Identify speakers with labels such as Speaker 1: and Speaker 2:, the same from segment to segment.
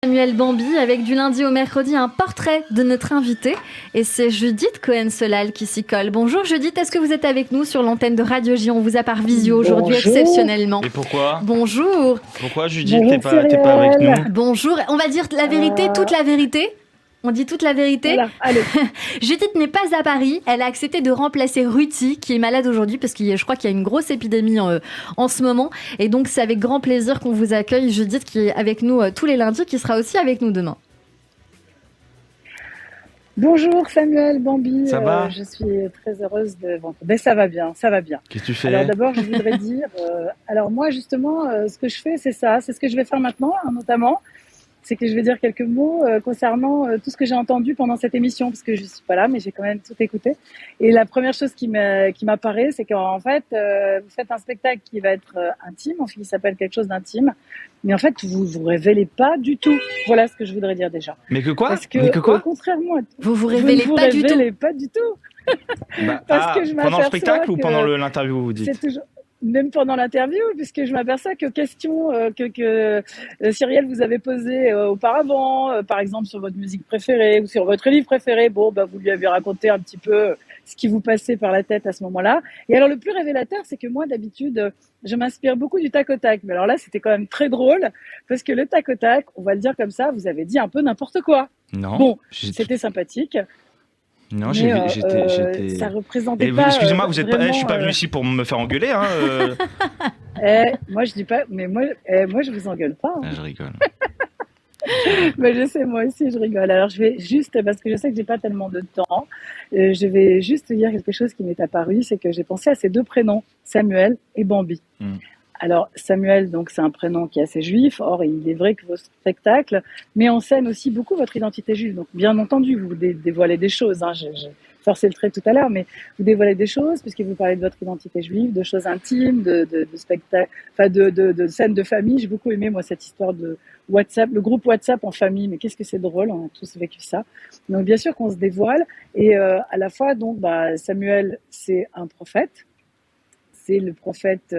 Speaker 1: Samuel Bambi avec du lundi au mercredi un portrait de notre invité et c'est Judith Cohen-Solal qui s'y colle. Bonjour Judith, est-ce que vous êtes avec nous sur l'antenne de Radio J? On vous a par visio aujourd'hui exceptionnellement.
Speaker 2: Et pourquoi?
Speaker 1: Bonjour.
Speaker 2: Pourquoi Judith, t'es pas avec nous?
Speaker 1: Bonjour, on va dire la vérité, toute la vérité. On dit toute la vérité.
Speaker 3: Voilà, allez.
Speaker 1: Judith n'est pas à Paris. Elle a accepté de remplacer Ruti, qui est malade aujourd'hui, parce que je crois qu'il y a une grosse épidémie en ce moment. Et donc, c'est avec grand plaisir qu'on vous accueille. Judith, qui est avec nous tous les lundis, qui sera aussi avec nous demain.
Speaker 3: Bonjour Samuel Bambi.
Speaker 2: Ça va?
Speaker 3: Je suis très heureuse de... Bon, ben, ça va bien, ça va bien.
Speaker 2: Qu'est-ce que tu fais?
Speaker 3: Alors d'abord, je voudrais dire... alors moi, justement, ce que je fais, c'est ça. C'est ce que je vais faire maintenant, notamment. C'est que je vais dire quelques mots concernant tout ce que j'ai entendu pendant cette émission, parce que je suis pas là, mais j'ai quand même tout écouté. Et la première chose qui m'apparaît, c'est qu'en fait, vous faites un spectacle qui va être intime, qui s'appelle quelque chose d'intime, mais en fait, vous révélez pas du tout. Voilà ce que je voudrais dire déjà.
Speaker 2: Mais que quoi?
Speaker 3: Parce que,
Speaker 2: Mais que quoi?
Speaker 3: contrairement à
Speaker 1: vous révélez pas du tout.
Speaker 3: Vous révélez pas du tout.
Speaker 2: Parce que pendant le spectacle ou pendant l'interview, vous dites?
Speaker 3: C'est toujours... Même pendant l'interview, puisque je m'aperçois que questions que Cyrielle vous avait posées auparavant, par exemple sur votre musique préférée ou sur votre livre préféré, bon, bah, vous lui avez raconté un petit peu ce qui vous passait par la tête à ce moment-là. Et alors, le plus révélateur, c'est que moi, d'habitude, je m'inspire beaucoup du tac au tac. Mais alors là, c'était quand même très drôle, parce que le tac au tac, on va le dire comme ça, vous avez dit un peu n'importe quoi.
Speaker 2: Non.
Speaker 3: Bon, c'était sympathique.
Speaker 2: Non,
Speaker 3: j'étais. Ça représentait pas.
Speaker 2: Excusez-moi, vous êtes
Speaker 3: vraiment,
Speaker 2: pas. Je suis pas venu ici pour me faire engueuler, hein.
Speaker 3: Moi, je dis pas. Mais moi, je vous engueule pas. Hein.
Speaker 2: Ah, je rigole.
Speaker 3: Mais je sais, moi aussi, je rigole. Alors, je vais juste, parce que je sais que j'ai pas tellement de temps, je vais juste dire quelque chose qui m'est apparu, c'est que j'ai pensé à ces deux prénoms, Samuel et Bambi. Alors, Samuel, donc, c'est un prénom qui est assez juif. Or, il est vrai que vos spectacles met en scène aussi beaucoup votre identité juive. Donc, bien entendu, vous dévoilez des choses. Hein. J'ai forcé le trait tout à l'heure, mais vous dévoilez des choses puisque vous parlez de votre identité juive, de choses intimes, de spectacles, enfin, de scènes de famille. J'ai beaucoup aimé, moi, cette histoire de WhatsApp, le groupe WhatsApp en famille. Mais qu'est-ce que c'est drôle, on a tous vécu ça. Donc, bien sûr qu'on se dévoile. Et à la fois, donc, Samuel, c'est un prophète. C'est le prophète,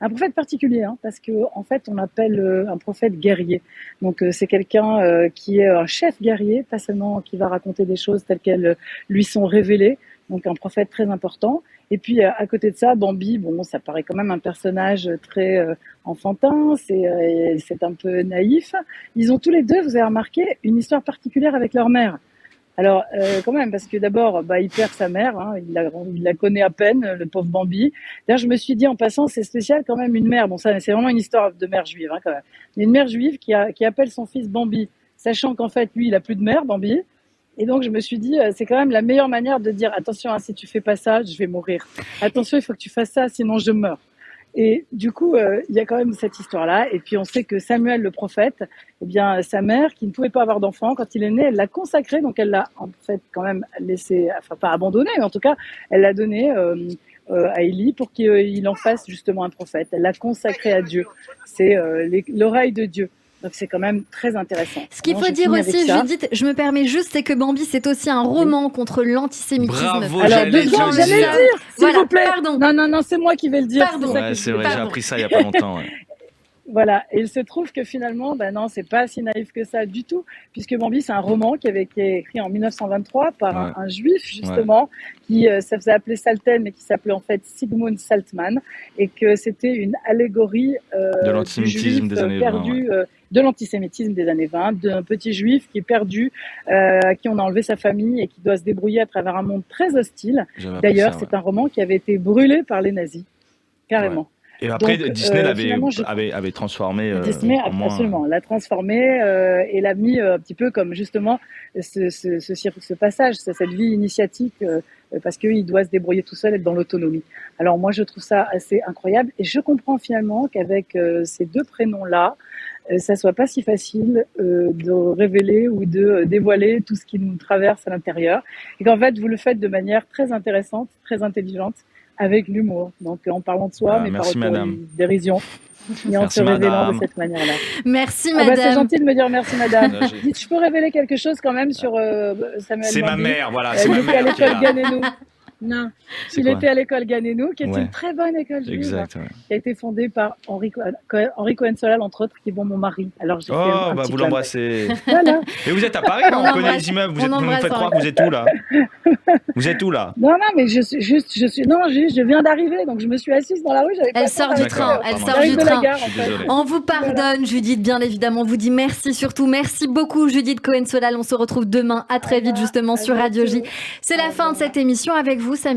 Speaker 3: un prophète particulier, hein, parce que en fait, on appelle un prophète guerrier. Donc, c'est quelqu'un qui est un chef guerrier, pas seulement qui va raconter des choses telles qu'elles lui sont révélées. Donc, un prophète très important. Et puis, à côté de ça, Bambi, bon, ça paraît quand même un personnage très enfantin. C'est un peu naïf. Ils ont tous les deux, vous avez remarqué, une histoire particulière avec leur mère. Alors, quand même, parce que d'abord, il perd sa mère, hein, il la connaît à peine, le pauvre Bambi. D'ailleurs, je me suis dit, en passant, c'est spécial quand même une mère. Bon, ça, c'est vraiment une histoire de mère juive, hein, quand même. Une mère juive qui appelle son fils Bambi, sachant qu'en fait, lui, il a plus de mère, Bambi. Et donc, je me suis dit, c'est quand même la meilleure manière de dire, attention, hein, si tu fais pas ça, je vais mourir. Attention, il faut que tu fasses ça, sinon je meurs. Et du coup, il y a quand même cette histoire-là. Et puis, on sait que Samuel, le prophète, eh bien, sa mère, qui ne pouvait pas avoir d'enfant, quand il est né, elle l'a consacré. Donc, elle l'a en fait quand même laissé, enfin pas abandonné, mais en tout cas, elle l'a donné à Élie pour qu'il en fasse justement un prophète. Elle l'a consacré à Dieu. C'est l'oreille de Dieu. Donc c'est quand même très intéressant.
Speaker 1: Ce qu'il faut dire aussi, Judith, je me permets juste, c'est que Bambi, c'est aussi un roman contre l'antisémitisme.
Speaker 2: Bravo,
Speaker 3: alors, j'allais le dire, s'il vous plaît.
Speaker 1: Pardon.
Speaker 3: Non, c'est moi qui vais le dire.
Speaker 1: Pardon.
Speaker 2: C'est vrai, j'ai appris ça il y a pas longtemps. Ouais.
Speaker 3: Voilà, et il se trouve que finalement, non, c'est pas si naïf que ça du tout, puisque Bambi, c'est un roman qui avait été écrit en 1923 par un juif, justement, qui ça faisait appeler Salten, mais qui s'appelait en fait Sigmund Saltmann, et que c'était une allégorie
Speaker 2: de l'antisémitisme des années 20.
Speaker 3: De l'antisémitisme des années 20, d'un petit juif qui est perdu, à qui on a enlevé sa famille et qui doit se débrouiller à travers un monde très hostile. D'ailleurs, c'est un roman qui avait été brûlé par les nazis, carrément.
Speaker 2: Ouais. Et après,
Speaker 3: donc,
Speaker 2: Disney avait transformé.
Speaker 3: Disney, absolument, l'a transformé et l'a mis un petit peu comme justement ce passage, cette vie initiatique, parce qu'il doit se débrouiller tout seul, être dans l'autonomie. Alors moi, je trouve ça assez incroyable et je comprends finalement qu'avec ces deux prénoms-là, ça soit pas si facile de révéler ou de dévoiler tout ce qui nous traverse à l'intérieur et qu'en fait, vous le faites de manière très intéressante, très intelligente, avec l'humour, donc en parlant de soi, mais par dérision, et en se révélant de cette manière-là.
Speaker 1: Merci madame.
Speaker 3: C'est gentil de me dire merci madame. Dites, je peux révéler quelque chose quand même sur Samuel
Speaker 2: C'est
Speaker 3: Bambi.
Speaker 2: ma mère, voilà, c'est ma mère.
Speaker 3: À l'école Ganenou. Non, il était à l'école Ganénou, qui est une très bonne école juive,
Speaker 2: exact,
Speaker 3: qui a été fondée par Henri Cohen-Solal, entre autres, qui est mon mari. Alors, j'ai fait
Speaker 2: vous l'embrassez.
Speaker 3: Voilà.
Speaker 2: Et vous êtes à Paris, on connaît les immeubles, vous nous faites croire que vous êtes où, là? Vous êtes où, là?
Speaker 3: Non, mais je viens d'arriver, donc je me suis assise dans la rue.
Speaker 1: Elle sort du train, On vous pardonne, Judith, bien évidemment. On vous dit merci surtout. Merci beaucoup, Judith Cohen-Solal. On se retrouve demain. À très vite, justement, sur Radio J. C'est la fin de cette émission avec vous, Samuel.